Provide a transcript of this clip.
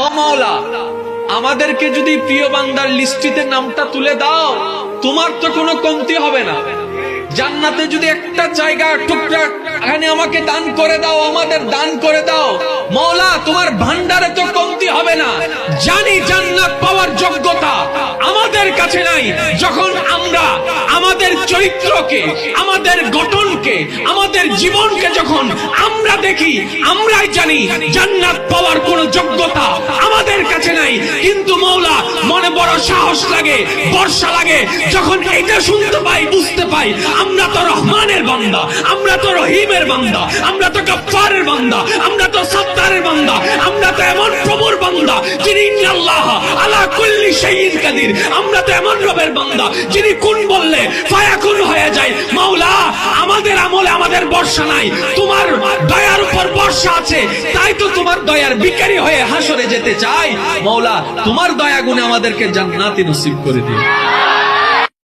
ও মাওলা, আমাদেরকে যদি প্রিয় বান্দার লিস্টিতে নামটা তুলে দাও, তোমার তো কোনো কমতি হবে না। জান্নাতে যদি একটা জায়গা টুকরা এখানে আমাকে দান করে দাও, আমাদের দান করে দাও মাওলা, তোমার ভান্ডারে তো কমতি হবে না। জানি জান্নাত পাওয়ার যোগ্যতা আমাদের কাছে নাই। যখন আমরা আমাদের চরিত্রকে, আমাদের গঠনকে, আমাদের জীবনকে যখন আমরা দেখি, আমরাই জানি জান্নাত পাওয়ার কোনো যোগ্যতা আমাদের কাছে নাই। কিন্তু মাওলা, মনে বড় সাহস লাগে, বর্ষা লাগে যখন এটা শুনতে পাই, বুঝতে পাই আমরা তো রহমানের বান্দা, আমরা তো রহিমের বান্দা, আমরা তো গফফারের বান্দা, আমরা তো সত্তারের বান্দা, আমরা তো এমন প্রভুর বান্দা যিনি ইন্নাল্লাহ আলা কুল্লি শাইইন কাদির। আমরা তো এমন রবের বান্দা যিনি কোন বললে ফায়াকুন হয়ে যায়। মাওলা, আমাদের আমলে আমাদের বর্ষা নাই, তোমার দয়ার উপর বর্ষা আছে, তাই তো তোমার দয়ার ভিখারি হয়ে হাসরে যেতে চাই। মাওলা, তোমার দয়া গুণে আমাদেরকে জান্নাতি নসিব করে দিও।